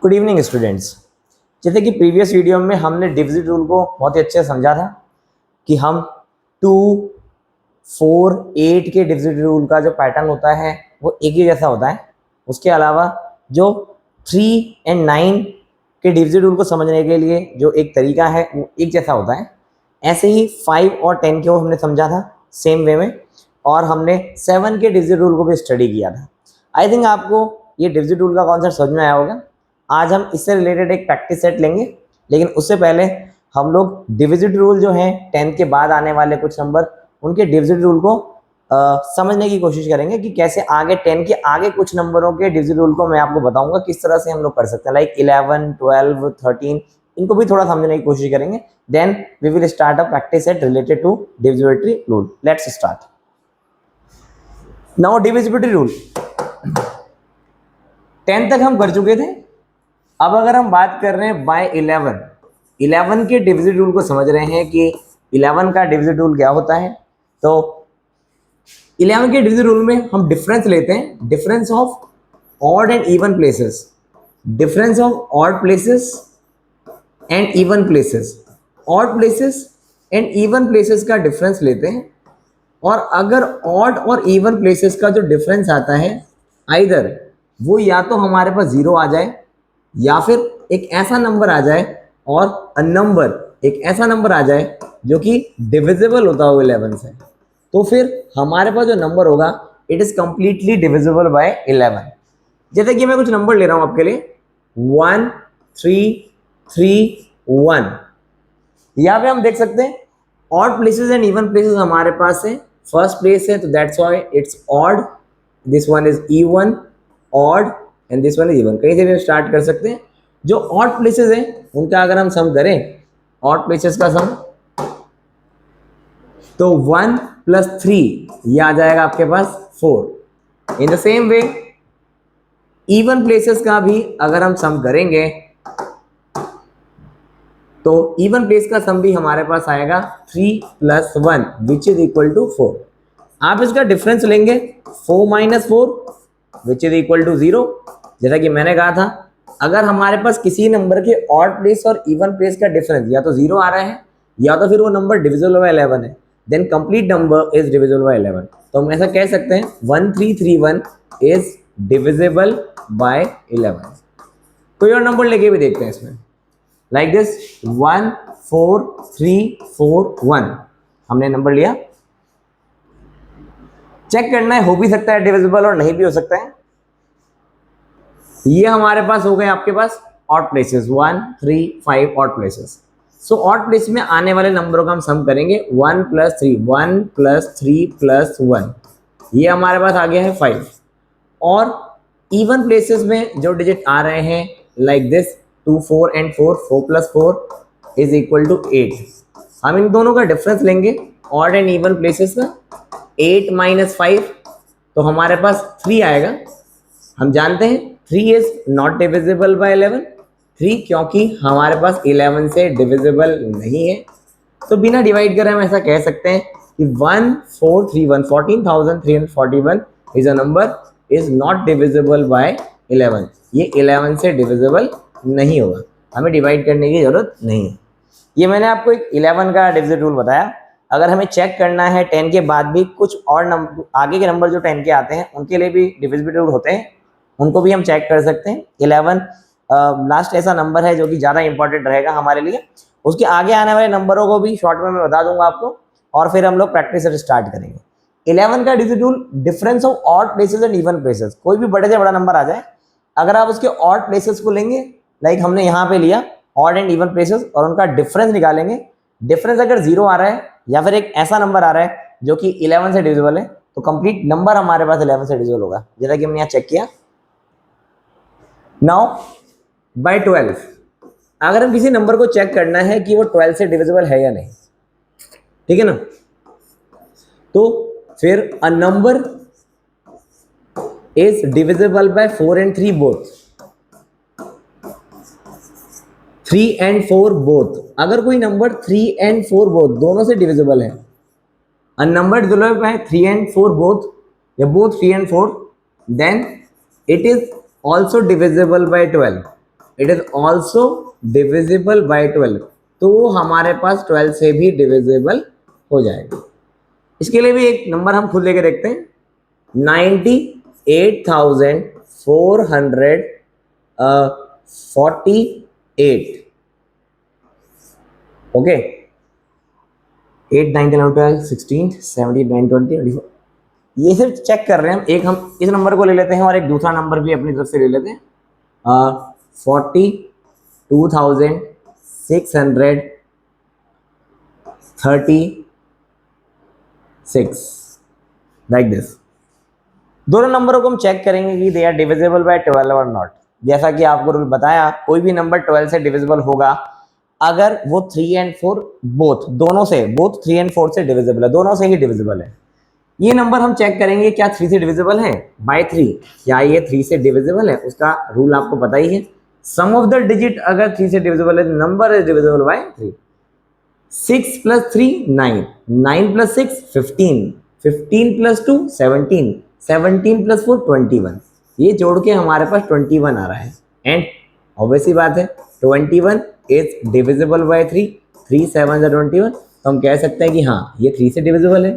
Good evening students. जैसे कि previous video में हमने डिविजिट रूल को बहुत ही अच्छे से समझा था कि हम 2, 4, 8 के डिविजिट रूल का जो पैटर्न होता है वो एक ही जैसा होता है। उसके अलावा जो 3 और 9 के डिविजिट रूल को समझने के लिए जो एक तरीका है वो एक जैसा होता है। ऐसे ही 5 और 10 को हमने समझा था सेम वे में, और हमने 7 के डिविजिट रूल को भी स्टडी किया था। आई थिंक आपको ये डिविजिट रूल का कॉन्सेप्ट समझ में आया होगा। आज हम इससे रिलेटेड एक प्रैक्टिस सेट लेंगे, लेकिन उससे पहले हम लोग डिविजिट रूल जो है 10 के बाद आने वाले कुछ नंबर उनके डिविजिट रूल को समझने की कोशिश करेंगे कि कैसे आगे 10 के आगे कुछ नंबरों के डिविजिट रूल को मैं आपको बताऊंगा किस तरह से हम लोग कर सकते हैं, लाइक 11, 12, 13 इनको भी थोड़ा समझने की कोशिश करेंगे। Then we will start a practice set related to divisibility rule. Let's start now. Divisibility rule 10 तक हम कर चुके थे। अब अगर हम बात कर रहे हैं बाय 11 के डिविजिट रूल को समझ रहे हैं कि 11 का डिविजिट रूल क्या होता है। तो 11 के डिविजिट रूल में हम डिफरेंस लेते हैं, difference of odd and even places, difference of odd places and even places. Odd places and even places का डिफरेंस लेते हैं, और अगर ऑड और इवन प्लेसेस का जो डिफरेंस आता है आइदर वो या तो हमारे पास 0 आ जाए या फिर एक ऐसा नंबर आ जाए, और अ नंबर एक ऐसा नंबर आ जाए जो कि डिविजिबल होता हो 11 से, तो फिर हमारे पास जो नंबर होगा it is completely divisible by 11। जैसे कि मैं कुछ नंबर ले रहा हूं आपके लिए 1, 3, 3, 1। यहाँ पे हम देख सकते हैं odd places and even places हमारे पास है। फर्स्ट प्लेस है तो that's why it's odd, this one is even, odd and this one is even. कहीं से भी स्टार्ट कर सकते हैं। जो ऑड प्लेसेस हैं उनका अगर हम सम करें, ऑड प्लेसेस का सम, तो 1 + 3 ये आ जाएगा आपके पास 4। In the same way even places का भी अगर हम सम करेंगे तो इवन प्लेस का सम भी हमारे पास आएगा 3 + 1 विच इज इक्वल टू 4। आप इसका डिफरेंस लेंगे 4 - 4 विच इज इक्वल टू 0। जैसा कि मैंने कहा था, अगर हमारे पास किसी नंबर के ऑड प्लेस और इवन प्लेस का डिफरेंस या तो 0 आ रहा है या तो फिर वो नंबर डिविजिबल बाय 11 है, then complete number is divisible by 11। तो हम ऐसा कह सकते हैं 1331 इज डिविजिबल बाय 11। कोई और नंबर लेके भी देखते हैं इसमें, लाइक दिस 1, 4, 3, 4, 1 हमने नंबर लिया। चेक करना है, हो भी सकता है डिविजिबल और नहीं भी हो सकता है। ये हमारे पास हो गए आपके पास odd places 1, 3, 5 odd places. So odd place में आने वाले नंबरों का हम सम करेंगे 1 + 3, 1 + 3 + 1, ये हमारे पास आ गया है 5। और इवन प्लेसेस में जो डिजिट आ रहे हैं like this 2, 4 and 4, 4 + 4 is equal to 8। हम इन दोनों का डिफरेंस लेंगे ऑड एंड इवन प्लेसेस का, 8 - 5 तो हमारे पास 3 आएगा। हम जानते हैं 3 इज नॉट डिविजिबल बाय 11, 3 क्योंकि हमारे पास 11 से डिविजिबल नहीं है। तो बिना डिवाइड करे हम ऐसा कह सकते हैं कि 1431 14,341 is a number is not divisible by 11। ये 11 से डिविजिबल नहीं होगा, हमें डिवाइड करने की जरूरत नहीं है। ये मैंने आपको एक 11 का डिविजिट रूल बताया। अगर हमें चेक करना है 10 के बाद भी कुछ और नंबर, आगे के नंबर जो 10 के आते हैं उनके लिए भी डिविजिबिलिटी रूल होते हैं, उनको भी हम चेक कर सकते हैं। 11 लास्ट ऐसा नंबर है जो कि ज़्यादा इंपॉर्टेंट रहेगा हमारे लिए। उसके आगे आने वाले नंबरों को भी शॉर्ट में मैं बता दूंगा आपको, और फिर हम लोग प्रैक्टिस से स्टार्ट करेंगे। 11 का डिविजिट rule, difference of odd places and even places. कोई भी बड़े से बड़ा नंबर आ जाए, अगर आप उसके ऑड प्लेसेस को लेंगे, लाइक हमने यहाँ पे लिया ऑड एंड इवन प्लेसेस, और उनका डिफरेंस निकालेंगे। डिफरेंस अगर 0 आ रहा है या फिर एक ऐसा नंबर आ रहा है जो कि 11 से डिविजिबल है, तो कंप्लीट नंबर हमारे पास 11 से डिविजिबल होगा, जैसा कि हमने यहाँ चेक किया। नाउ बाय 12, अगर हम किसी नंबर को चेक करना है कि वो 12 से डिविजिबल है या नहीं, ठीक है ना, तो फिर अ number is divisible by 4 and 3 both, 3 and 4 both. अगर कोई नंबर 3 and 4 बोथ दोनों से डिविजिबल है, a number divisible by 3 and 4 both या both 3 and 4, then it is also divisible by 12। It is also divisible by 12, तो हमारे पास 12 से भी डिविजिबल हो जाएगा। इसके लिए भी एक नंबर हम खुद लेके देखते हैं, 98,448। ओके, 8 9 10 12 16 17 9 20 24, ये सिर्फ चेक कर रहे हैं एक हम इस नंबर को ले लेते हैं और एक दूसरा नंबर भी अपनी तरफ से ले लेते हैं, 42,636 लाइक दिस। दोनों नंबरों को हम चेक करेंगे कि दे आर डिविजिबल बाय 12 और नॉट। जैसा कि आपको रूल बताया, कोई भी नंबर 12 से डिविजिबल होगा अगर वो 3 एंड 4 बोथ 3 एंड 4 से डिविजिबल है, दोनों से ही डिविजिबल है। ये नंबर हम चेक करेंगे क्या 3 से डिविजिबल है बाय 3, क्या ये 3 से डिविजिबल है, उसका रूल आपको पता ही है। सम ऑफ द डिजिट अगर 3 से डिविजिबल है, number is divisible by 3। 6 plus 3 9, 9 plus 6 15, 15 plus 2 17, 17 plus 4 21, ये जोड़ के हमारे पास 21 आ रहा है। एंड ऑब्वियसली बात है 21 इज डिविजिबल बाय 3, 3 7 21, तो हम कह सकते हैं कि हाँ ये 3 से डिविजिबल है।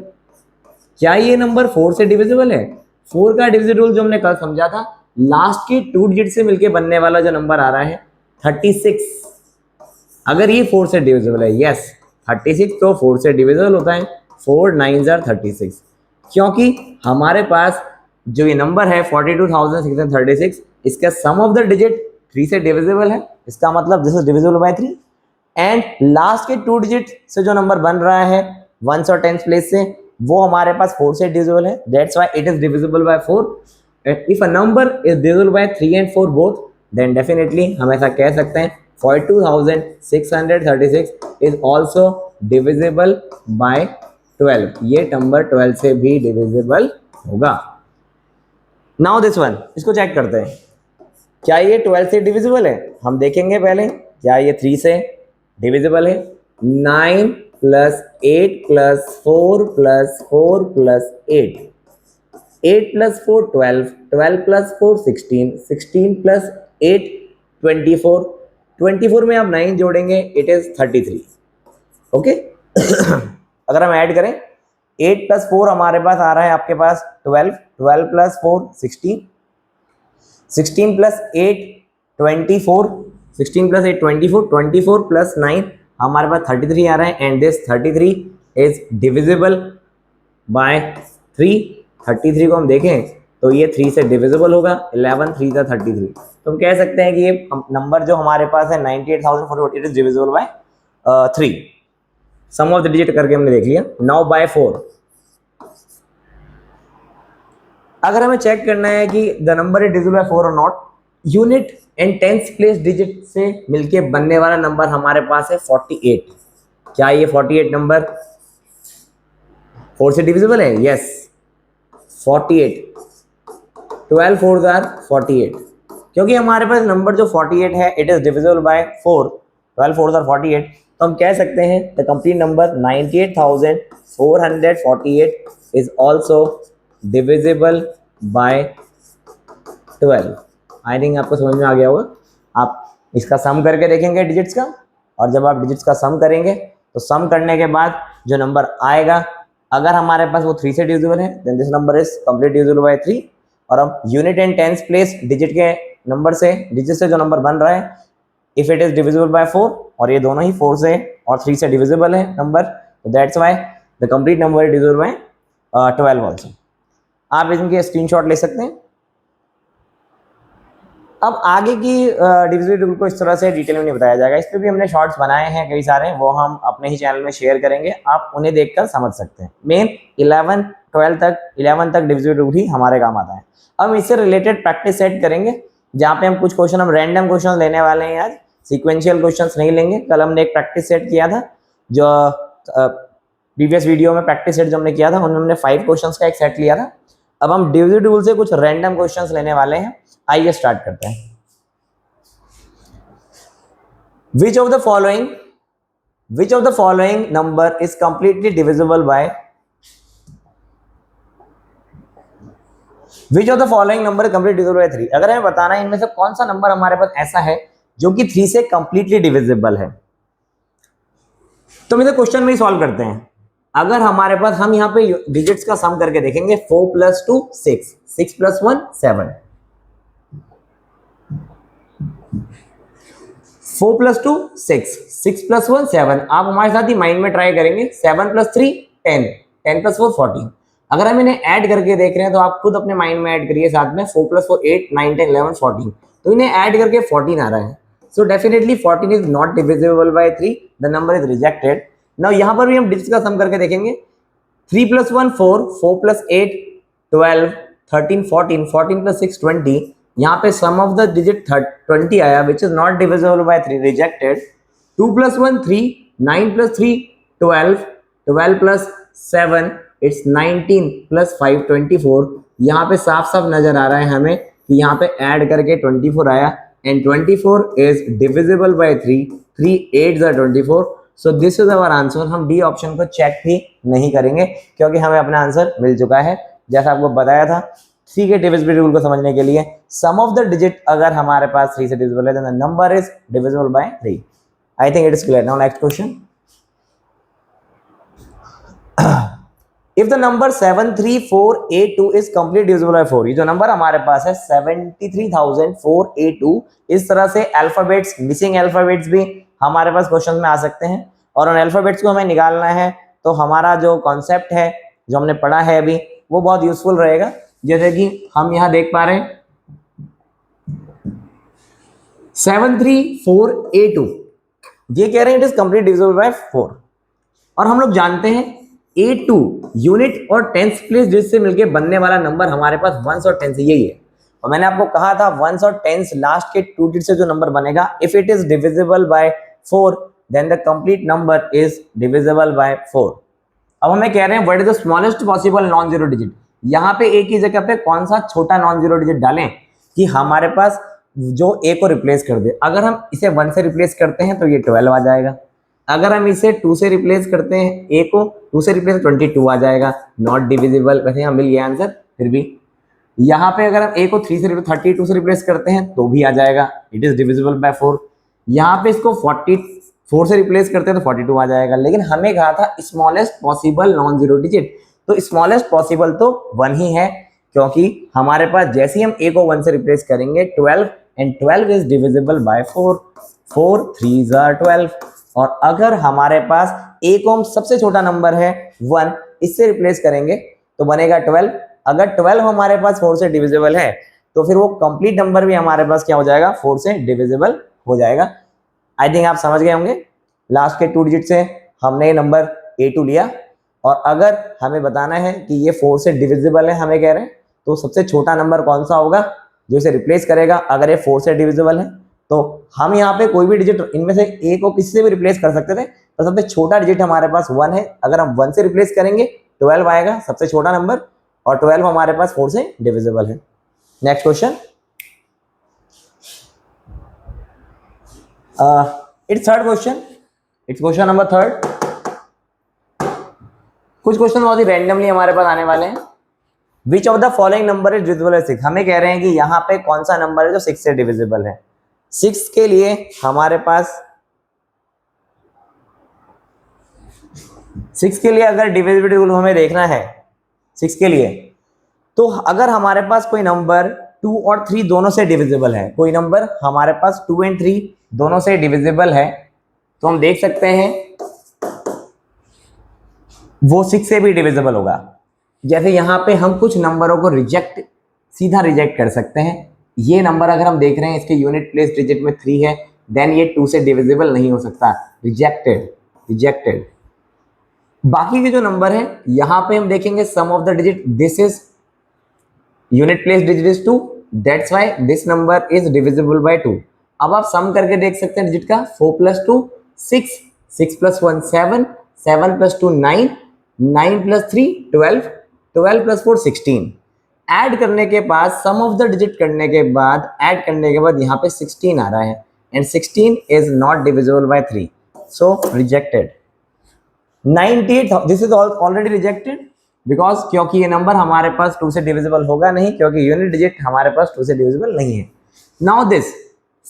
क्या ये नंबर 4 से डिविजिबल है? 4 का डिविजिबल रूल जो हमने कल समझा था, लास्ट के 2 डिजिट से मिलके बनने वाला जो नंबर आ रहा है 36, अगर ये 4 से डिविजिबल है, यस 36 तो 4 से डिविजिबल होता है, 4 9s are 36, क्योंकि हमारे पास जो ये नंबर है 42,636, इसका सम ऑफ द डिजिट 3 से डिविजिबल है, इसका मतलब this is divisible by 3। And last के 2 डिजिट से जो नंबर बन रहा है 1s और 10s प्लेस से, वो हमारे पास 4 से डिविजिबल है, that's why it is divisible by 4। If a number is divisible by 3 and 4 both, then definitely हम ऐसा कह सकते हैं 42,636 इज ऑल्सो डिविजिबल बाय 12, ये नंबर 12 से भी डिविजिबल होगा। नाउ दिस वन, इसको चेक करते हैं, क्या ये 12 से डिविजिबल है? हम देखेंगे पहले, क्या ये 3 से डिविजिबल है? 9 plus 8 plus 4 plus 4 plus 8, 8 plus 4 12, 12 plus 4 16, 16 plus 8 24, 24 में आप 9 जोड़ेंगे इट इज 33। ओके अगर हम ऐड करें 8 प्लस 4 हमारे पास आ रहा है आपके पास 12, 12 प्लस 4 16, 16 प्लस 8 24, 16 प्लस 8 24, 24 प्लस 9 हमारे पास 33 आ रहा है। And this 33 is divisible by 3। 33 को हम देखें तो ये 3 से डिविजिबल होगा, 11 3 था 33, तो हम कह सकते हैं कि ये नंबर जो हमारे पास है 98,448 it is divisible by 3। Sum of the digit करके हमने देख लिया। नाउ बाय 4, अगर हमें चेक करना है कि the number is divisible by 4 और not, unit and tenth place digit से मिलके बनने वाला नंबर हमारे पास है 48। क्या ये 48 नंबर 4 से डिविजिबल है? यस 48, 12 4s are 48, क्योंकि हमारे पास नंबर जो 48 है it is divisible by 4, 12 4s are 48, तो हम कह सकते हैं the complete number 98,448 is also divisible by 12। I think आपको समझ में आ गया होगा। आप इसका सम करके देखेंगे डिजिट्स का, और जब आप डिजिट्स का सम करेंगे तो सम करने के बाद जो नंबर आएगा, अगर हमारे पास वो 3 से डिविजिबल है then this number is complete divisible by 3। और हम unit and tenth place digit के नंबर से, डिजिट से जो नंबर बन रहा है, if it is divisible by 4, और ये दोनों ही 4 से और 3 से डिविजिबल है नंबर, तो that's why the complete number is divisible by 12 also. आप इनके स्क्रीनशॉट ले सकते हैं। अब आगे की डिविजिबिलिटी रूल को इस तरह से डिटेल में नहीं बताया जाएगा, इस पर भी हमने शॉर्ट्स बनाए हैं कई सारे, वो हम अपने ही चैनल में शेयर करेंगे, आप उन्हें देखकर समझ सकते हैं। मेन 11 तक डिविजिबिलिटी रूल ही हमारे काम आता है। अब इससे रिलेटेड प्रैक्टिस सेट करेंगे, जहाँ पे हम कुछ क्वेश्चन, हम रैंडम क्वेश्चन लेने वाले हैं आज, सीक्वेंशियल क्वेश्चन नहीं लेंगे। कल हमने एक प्रैक्टिस सेट किया था, जो प्रीवियस वीडियो में प्रैक्टिस सेट जो हमने किया था उनमें हमने 5 क्वेश्चन का एक सेट लिया था। अब हम डिविजिबिलिटी रूल से कुछ रैंडम क्वेश्चंस लेने वाले हैं। आइए स्टार्ट करते हैं। Which of the following number is completely divisible by, which of the following number is completely divisible by 3? अगर हमें बताना है इनमें से कौन सा नंबर हमारे पास ऐसा है जो कि 3 से कंप्लीटली डिविजिबल है। तो हम इसे क्वेश्चन में ही सॉल्व करते हैं। अगर हमारे पास, हम यहाँ पे डिजिट्स का सम करके देखेंगे, 4 + 2 6, 6 + 1 7, 4 + 2 6, 6 + 1 7। आप हमारे साथ ही माइंड में ट्राई करेंगे। 7 + 3 10, 10 + 4 14। अगर हम इन्हें ऐड करके देख रहे हैं तो आप खुद अपने माइंड में ऐड करिए साथ में। 4 + 4 8, 9 10 11 14। तो इन्हें ऐड करके 14 आ रहा है। So definitely 14 is not divisible by 3, the number is rejected. Now यहाँ पर भी हम डिजिट्स का सम करके देखेंगे। 3 + 1 4, 4 + 8 12, 13 14, 14 + 6 20। यहाँ पे सम ऑफ द डिजिट 20 आया, which is not divisible by 3, rejected. 2 + 1 3, 9 + 3 12, 12 + 7 it's 19 + 5 24। यहाँ पे साफ साफ नजर आ रहा है हमें कि यहाँ पे ऐड करके 24 आया, and 24 is divisible by 3, 3 8 = 24। So this is our answer. हम डी ऑप्शन को चेक भी नहीं करेंगे क्योंकि हमें अपना आंसर मिल चुका है। जैसा आपको बताया था, 3 के डिविजिबिलिटी रूल को समझने के लिए सम ऑफ द डिजिट अगर हमारे पास 3 से डिविजिबल है, then the number is divisible by 3। I think it is clear. Now next question. If the number 73482 is completely divisible by 4, ये जो नंबर हमारे पास है 73482, इस तरह से अल्फाबेट्स, मिसिंग अल्फाबेट्स भी हमारे पास क्वेश्चन में आ सकते हैं, और उन अल्फाबेट्स को हमें निकालना है। तो हमारा जो कॉन्सेप्ट है, जो हमने पढ़ा है अभी, वो बहुत यूजफुल रहेगा। जैसे कि हम यहाँ देख पा रहे हैं 73482, ये कह रहे हैं it is complete divisible by 4, और हम लोग जानते हैं 82 यूनिट और टेंस प्लेस जिससे मिलके बनने वाला नंबर हमारे पास 1s और 10s यही है। और मैंने आपको कहा था 1s और 10s लास्ट के 2 डिजिट से जो नंबर बनेगा, if it is divisible by 4 then the complete number is divisible by 4। अब हमें कह रहे हैं what is the smallest possible non zero digit. यहाँ पे एक ही जगह पे कौन सा छोटा नॉन जीरो डिजिट डालें कि हमारे पास जो ए को रिप्लेस कर दे। अगर हम इसे 1 से रिप्लेस करते हैं तो ये 12 आ जाएगा। अगर हम इसे 2 से रिप्लेस करते हैं, ए को 2 से रिप्लेस 22 आ जाएगा, नॉट डिविजिबल। वैसे हम मिल गया आंसर। फिर भी यहाँ पे अगर हम ए को 3 से 32 से रिप्लेस करते हैं तो भी आ जाएगा, इट इज डिविजिबल बाय 4। यहाँ पे इसको 44 से रिप्लेस करते हैं तो 42 आ जाएगा। लेकिन हमें कहा था smallest possible non zero digit, तो स्मॉलेस्ट पॉसिबल तो 1 ही है, क्योंकि हमारे पास जैसे ही हम ए को 1 से रिप्लेस करेंगे 12, and 12 is divisible by 4, 4 3s are 12। और अगर हमारे पास ए को हम सबसे छोटा नंबर है 1, इससे रिप्लेस करेंगे तो बनेगा 12। अगर 12 हमारे पास 4 से डिविजिबल है तो फिर वो कंप्लीट नंबर भी हमारे पास क्या हो जाएगा, 4 से डिविजिबल हो जाएगा। आई थिंक आप समझ गए होंगे। लास्ट के 2 डिजिट से हमने ये नंबर A2 लिया, और अगर हमें बताना है कि ये 4 से डिविजिबल है, हमें कह रहे हैं, तो सबसे छोटा नंबर कौन सा होगा जो इसे रिप्लेस करेगा। अगर ये 4 से डिविजिबल है तो हम यहाँ पे कोई भी डिजिट इनमें से ए को किसी से भी रिप्लेस कर सकते थे, तो सबसे छोटा डिजिट हमारे पास 1 है। अगर हम 1 से रिप्लेस करेंगे 12 आएगा, सबसे छोटा नंबर, और 12 हमारे पास 4 से डिविजिबल है। Next question, it's third question, it's question number 3। कुछ क्वेश्चन बहुत ही रैंडमली हमारे पास आने वाले हैं। Which of the following number is divisible bye 6। हमें कह रहे हैं कि यहाँ पे कौन सा नंबर है जो 6 से डिविजिबल है। 6 के लिए हमारे पास, 6 के लिए अगर डिविजिबिलिटी रूल हमें देखना है 6 के लिए, तो अगर हमारे पास कोई नंबर 2 और 3 दोनों से डिविजिबल है, कोई नंबर हमारे पास 2 और 3 दोनों से डिविजिबल है, तो हम देख सकते हैं वो 6 से भी डिविजिबल होगा। जैसे यहाँ पे हम कुछ नंबरों को सीधा रिजेक्ट कर सकते हैं। ये नंबर अगर हम देख रहे हैं इसके यूनिट प्लेस डिजिट में 3 है, देन ये 2 से डिविजिबल नहीं हो सकता, रिजेक्टेड। बाकी के जो नंबर है यहाँ पे हम देखेंगे sum of the digit, this is unit place digit is 2, that's why this number is divisible by 2। अब आप सम करके देख सकते हैं डिजिट का, 4 + 2 6, 6 + 1 7, 7 + 2 9, 9 + 3 12, 12 + 4 16। ऐड करने के बाद, सम ऑफ द डिजिट करने के बाद, ऐड करने के बाद यहाँ पे 16 आ रहा है, and 16 is not divisible by 3, so rejected. 98, this is already rejected because, क्योंकि ये नंबर हमारे पास 2 से डिविजिबल होगा नहीं, क्योंकि यूनिट डिजिट हमारे पास 2 से डिविजिबल नहीं है। Now this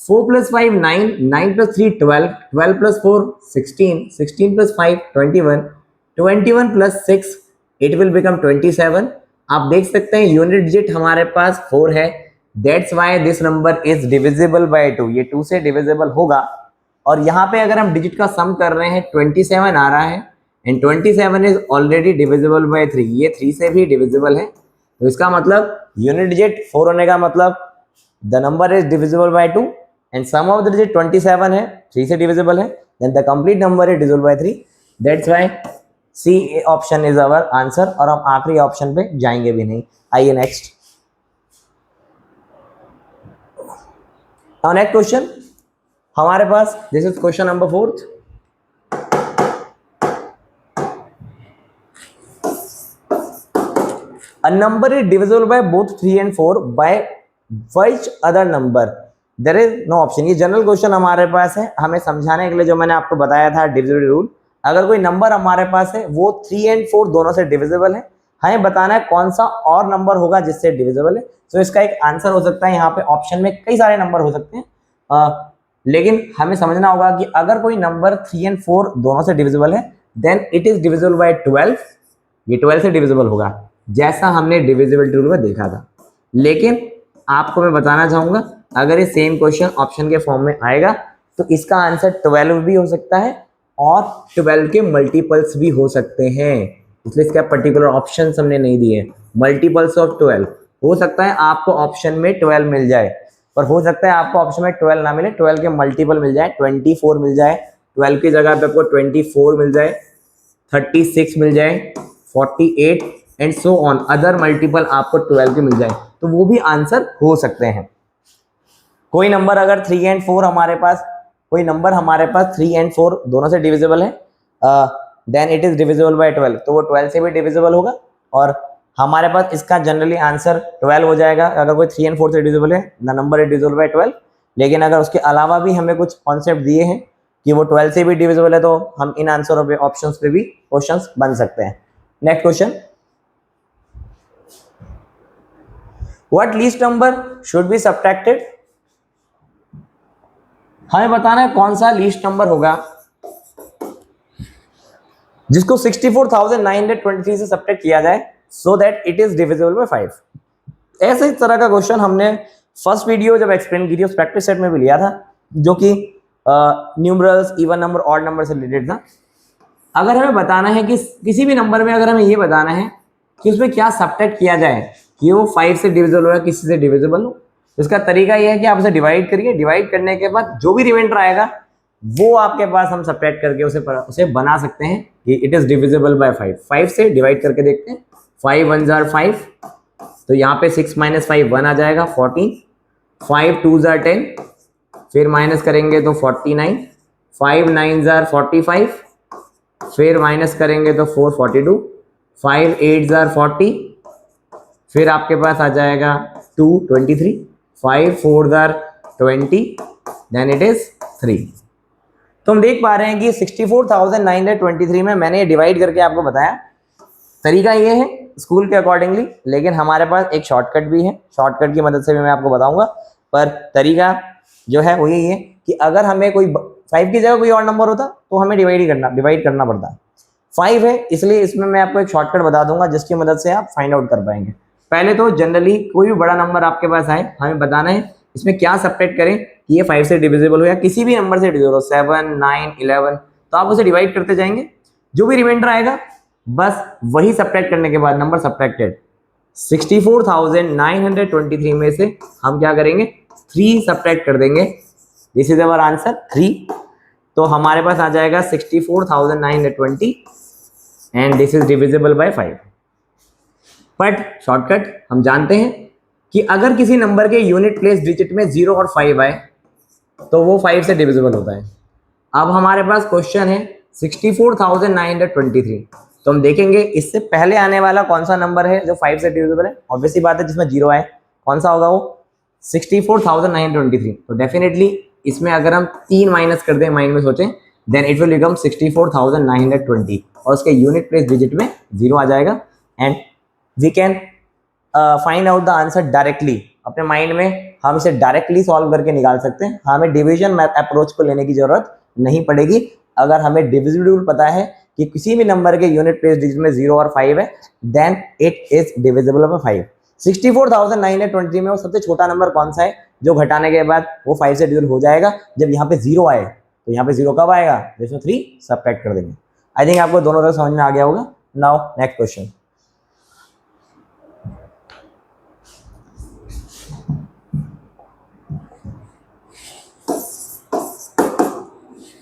4 plus 5 9, 9 plus 3 12, 12 plus 4 16, 16 plus 5 21, 21 plus 6 it will become 27। आप देख सकते हैं यूनिट डिजिट हमारे पास 4 है, that's why this number is divisible by 2, ये 2 से डिविजिबल होगा। और यहाँ पे अगर हम डिजिट का सम कर रहे हैं 27 आ रहा है and 27 is already divisible by 3, ये 3 से भी डिविजिबल है। तो इसका मतलब यूनिट डिजिट 4 होने का मतलब the number is divisible by 2 and sum of the digit 27 है, 3 से डिविजिबल है, then the complete number is divisible by 3, that's why C option is our answer. और हम आखिरी ऑप्शन पे जाएंगे भी नहीं। आइए नेक्स्ट। नेक्स्ट क्वेश्चन हमारे पास, this is question number 4। A number is divisible by both 3 and 4 by which other number? There is no option। ये जनरल क्वेश्चन हमारे पास है, हमें समझाने के लिए जो मैंने आपको बताया था डिविजिबिलिटी रूल। अगर कोई नंबर हमारे पास है वो 3 एंड 4 दोनों से डिविजिबल है, हमें बताना है कौन सा और नंबर होगा जिससे डिविजिबल है। तो इसका एक आंसर हो सकता है, यहाँ पे ऑप्शन में कई सारे नंबर हो सकते हैं, लेकिन हमें समझना होगा कि अगर कोई नंबर 3 एंड 4 दोनों से डिविजिबल है then it is divisible by 12, ये 12 से डिविजिबल होगा जैसा हमने डिविजिबिलिटी रूल में देखा था। लेकिन आपको मैं बताना चाहूंगा अगर ये सेम क्वेश्चन ऑप्शन के फॉर्म में आएगा तो इसका आंसर 12 भी हो सकता है और 12 के मल्टीपल्स भी हो सकते हैं, इसलिए इसका पर्टिकुलर ऑप्शन हमने नहीं दिए। मल्टीपल्स ऑफ 12 हो सकता है आपको ऑप्शन में 12 मिल जाए, पर हो सकता है आपको ऑप्शन में 12 ना मिले, 12 के मल्टीपल मिल जाए, 24 मिल जाए, 12 की जगह पे आपको 24 मिल जाए, 36 मिल जाए, 48 and so on other multiple आपको 12 के मिल जाए, तो वो भी आंसर हो सकते हैं। कोई नंबर अगर 3 एंड 4 हमारे पास, कोई नंबर हमारे पास 3 एंड 4 दोनों से डिविजिबल है, then it is divisible by 12, तो वो 12 से भी डिविजिबल होगा और हमारे पास इसका जनरली आंसर 12 हो जाएगा। अगर कोई 3 एंड 4 से डिविजिबल है the number is divisible by 12, लेकिन अगर उसके अलावा भी हमें कुछ कॉन्सेप्ट दिए हैं कि वो 12 से भी डिविजिबल है तो हम इन आंसरों पे ऑप्शंस पे भी क्वेश्चंस बन सकते हैं। Next question, what least number should be subtracted? हमें बताना है कौन सा लीस्ट नंबर होगा जिसको 64,923 से सब्ट्रैक्ट किया जाए so that it is divisible by 5। ऐसे ही तरह का क्वेश्चन हमने फर्स्ट वीडियो जब एक्सप्लेन की थी उस प्रैक्टिस सेट में भी लिया था, जो कि numerals, even number, odd number से रिलेटेड था। अगर हमें बताना है कि किसी भी नंबर में अगर हमें ये बताना है कि उसमें क्या सब्ट्रैक्ट किया जाए कि वो 5 से डिविजिबल हो या किसी से डिविजिबल हो, तो इसका तरीका ये है कि आप उसे डिवाइड करिए, डिवाइड करने के बाद जो भी रिमाइंडर आएगा वो आपके पास हम सब्ट्रैक्ट करके उसे बना सकते हैं कि इट इज डिविजिबल बाय 5। 5 से डिवाइड करके देखते हैं, 5 1 जार 5, तो यहाँ पे 6 माइनस 5 1 आ जाएगा 14, 5 2 जार 10, फिर माइनस करेंगे तो 49, 5 9 जार 45, फिर माइनस करेंगे तो 4 42, 5 8 जार 40, फिर आपके पास आ जाएगा 2 23, 5 4 जार 20, देन इट इज 3। तो हम देख पा रहे हैं कि 64,923 में मैंने डिवाइड करके आपको बताया। तरीका ये है स्कूल के अकॉर्डिंगली, लेकिन हमारे पास एक शॉर्टकट भी है, शॉर्टकट की मदद से भी मैं आपको बताऊंगा। पर तरीका जो है वो यही है कि अगर हमें कोई 5 की जगह कोई और नंबर होता तो हमें डिवाइड करना पड़ता। 5 है इसलिए इसमें मैं आपको एक शॉर्टकट बता दूंगा जिसकी मदद से आप फाइंड आउट कर पाएंगे। पहले तो जनरली कोई भी बड़ा नंबर आपके पास आए, हमें बताना है इसमें क्या सब्ट्रैक्ट करें कि ये 5 से डिविजिबल हो या किसी भी नंबर से डिविजिबल हो, 7 9 11, तो आप उसे डिवाइड करते जाएंगे, जो भी रिमाइंडर आएगा बस वही सब्ट्रैक्ट करने के बाद नंबर सब्ट्रैक्टेड 64,923 में से हम क्या करेंगे 3 सब्ट्रैक्ट कर देंगे, दिस इज अवर आंसर 3। तो हमारे पास आ जाएगा 64,920 and this is divisible by 5। But shortcut हम जानते हैं कि अगर किसी नंबर के यूनिट प्लेस डिजिट में 0 और 5 आए तो वो 5 से डिविजिबल होता है। अब हमारे पास क्वेश्चन है 64,923, तो हम देखेंगे इससे पहले आने वाला कौन सा नंबर है जो 5 से डिविजिबल है। ऑब्वियसली बात है जिसमें 0 आए, कौन सा होगा वो 64,923। तो डेफिनेटली इसमें अगर हम 3 माइनस कर दें, माइंड में सोचें, देन इट विल बिकम 64,920 और उसके यूनिट प्लेस डिजिट में 0 आ जाएगा and we can find out the answer directly. अपने माइंड में हम इसे डायरेक्टली सॉल्व करके निकाल सकते हैं, हमें डिवीजन अप्रोच को लेने की जरूरत नहीं पड़ेगी। अगर हमें डिविजिबल रूल पता है कि किसी भी नंबर के यूनिट प्लेस डिजिट में 0 और 5 है, then it is divisible by 5। 64,923 में वो सबसे छोटा नंबर कौन सा है जो घटाने के बाद वो 5 से डिविजिबल हो जाएगा? जब यहाँ पे 0 आए, तो यहाँ पे 0 कब आएगा? इसमें 3 सब्ट्रैक्ट कर देंगे। आई थिंक आपको दोनों तरफ समझ में आ गया होगा। Now next question.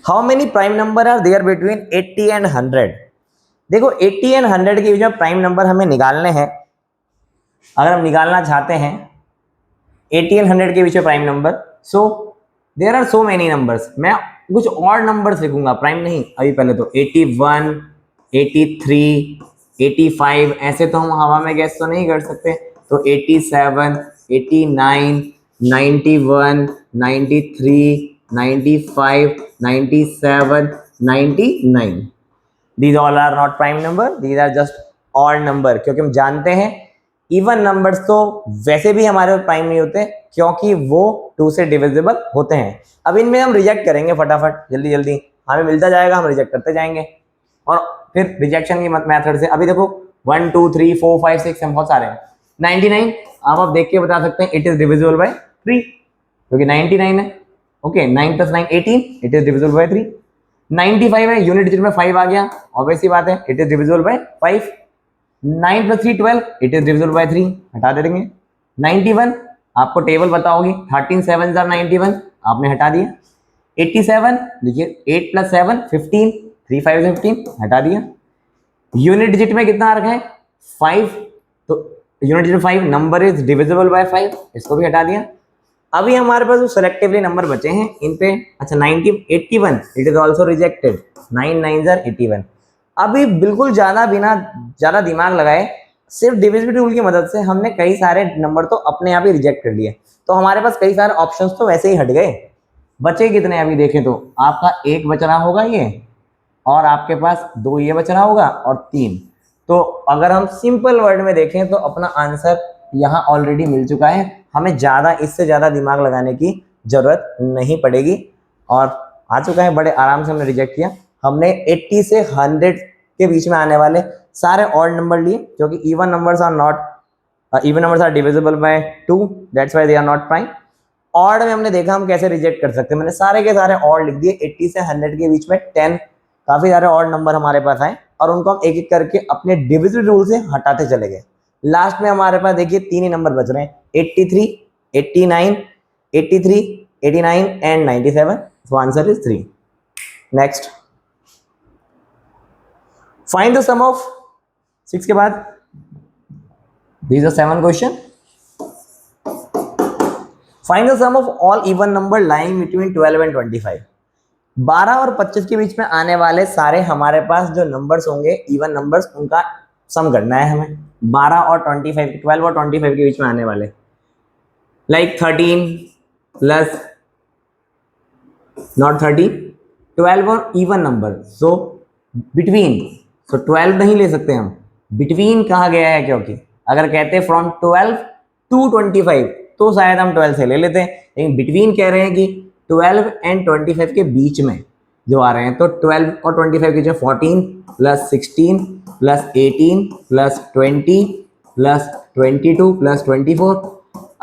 How many prime number are there between 80 and 100? देखो 80 एंड 100 के बीच में प्राइम नंबर हमें निकालने हैं। अगर हम निकालना चाहते हैं 80 एंड 100 के बीच में prime number, so there are so many numbers. मैं कुछ और नंबर्स लिखूंगा, प्राइम नहीं। अभी पहले तो 81, 83, 85, ऐसे तो हम हवा में गैस तो नहीं कर सकते। तो 87, 89, 91, 93, 95, 97, 99, these all are not prime number, these are just odd number। क्योंकि हम जानते हैं इवन नंबर्स तो वैसे भी हमारे प्राइम नहीं होते क्योंकि वो 2 से डिविजिबल होते हैं। अब इनमें हम रिजेक्ट करेंगे फटाफट, जल्दी जल्दी हमें मिलता जाएगा, हम रिजेक्ट करते जाएंगे और फिर रिजेक्शन की मेथड से। अभी देखो 1 2 3 4 5 6 बहुत सारे हैं। 99 आप देख के बता सकते हैं इट इज डिविजिबल बाय 3 क्योंकि 99 है। Okay 9 + 9 18, it is divisible by 3। 95 है, यूनिट डिजिट में 5 आ गया, ऑब्वियस सी बात है, it is divisible by 5। 9 + 3 12, it is divisible by 3, हटा दे देंगे। 91 आपको टेबल पता होगी, 13 7 are 91, आपने हटा दिया। 87 देखिए 8 + 7 15, 3 5 15, हटा दिया। यूनिट डिजिट में कितना आ रखा है? 5, तो unit digit 5, number is divisible by 5, इसको भी हटा दिया। अभी हमारे पास जो सेलेक्टिवली नंबर बचे हैं इन पे, अच्छा 90 81, it is also rejected, 9 9s are 81। अभी बिल्कुल ज्यादा दिमाग लगाए, सिर्फ डिविजिबिलिटी रूल की मदद से हमने कई सारे नंबर तो अपने आप ही रिजेक्ट कर लिए। तो हमारे पास कई सारे ऑप्शंस तो वैसे ही हट गए। बचे कितने अभी देखें तो आपका 1 बच रहा होगा ये, और आपके पास 2 ये बच रहा होगा और 3। तो अगर हम सिंपल वर्ड में देखें तो अपना आंसर यहाँ ऑलरेडी मिल चुका है, हमें इससे ज़्यादा दिमाग लगाने की जरूरत नहीं पड़ेगी और आ चुका है। बड़े आराम से हमने रिजेक्ट किया। हमने 80 से 100 के बीच में आने वाले सारे ऑड नंबर लिए क्योंकि even numbers are divisible by 2, that's why they are not prime. Odd में हमने देखा हम कैसे रिजेक्ट कर सकते हैं, मैंने सारे के सारे ऑड लिख दिए। 80 से 100 के बीच में 10 काफी सारे ऑड नंबर हमारे पास आए और उनको हम एक एक करके अपने डिविजिबल रूल से हटाते चले गए। लास्ट में हमारे पास देखिए 3 ही नंबर बच रहे हैं, 83, 89, 83, 89 and 97। So answer is 3। Next, find the sum of 6 के बाद these are 7 question. Find the sum of all even number lying between 12 and 25। 12 और 25 के बीच में आने वाले सारे हमारे पास जो नंबर्स होंगे इवन नंबर्स, उनका सम करना है हमें। 12 और 25, 12 और 25 के बीच में आने वाले, लाइक 13 प्लस नॉट 13, 12 और इवन नंबर, सो बिटवीन। सो 12 नहीं ले सकते हम, बिटवीन कहा गया है क्योंकि अगर कहते फ्रॉम 12 to 25 तो शायद हम 12 से ले लेते हैं, लेकिन बिटवीन कह रहे हैं कि 12 एंड 25 के बीच में जो आ रहे हैं। तो 12 और 25 के बीच में 14 plus 16 plus 18 plus 20 plus 22 plus 24।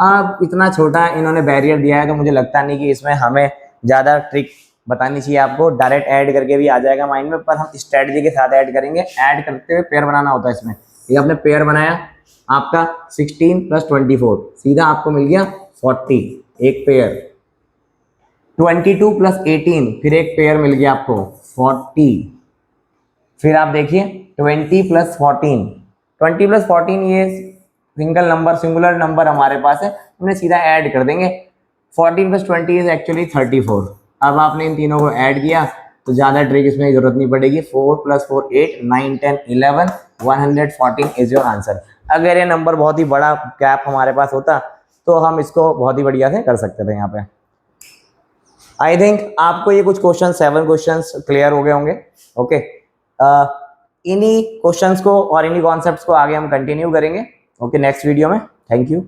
अब इतना छोटा इन्होंने बैरियर दिया है तो मुझे लगता नहीं कि इसमें हमें ज़्यादा ट्रिक बतानी चाहिए आपको, डायरेक्ट ऐड करके भी आ जाएगा माइंड में, पर हम स्ट्रेटजी के साथ ऐड करेंगे। ऐड करते हुए पेयर बनाना होता है इसमें। ये आपने पेयर बनाया, आपका 16 प्लस 24, सीधा आपको मिल गया 40, एक पेयर। 22 प्लस 18, फिर एक पेयर मिल गया आपको 40। फिर आप देखिए 20 प्लस 14, 20 प्लस 14 ये सिंगुलर नंबर हमारे पास है, हमने सीधा ऐड कर देंगे। 14 प्लस 20 इज एक्चुअली 34। अब आपने इन तीनों को ऐड किया तो ज़्यादा ट्रिक इसमें जरूरत नहीं पड़ेगी। 4 प्लस 4 8, 9 10 11, 114 इज योर आंसर। अगर ये नंबर बहुत ही बड़ा गैप हमारे पास होता तो हम इसको बहुत ही बढ़िया से कर सकते थे यहाँ पे। आई थिंक आपको ये कुछ क्वेश्चन 7 क्वेश्चंस क्लियर हो गए होंगे। ओके, इन्हीं क्वेश्चंस को और इन्हीं कॉन्सेप्ट्स को आगे हम कंटिन्यू करेंगे। ओके, नेक्स्ट वीडियो में। Thank you.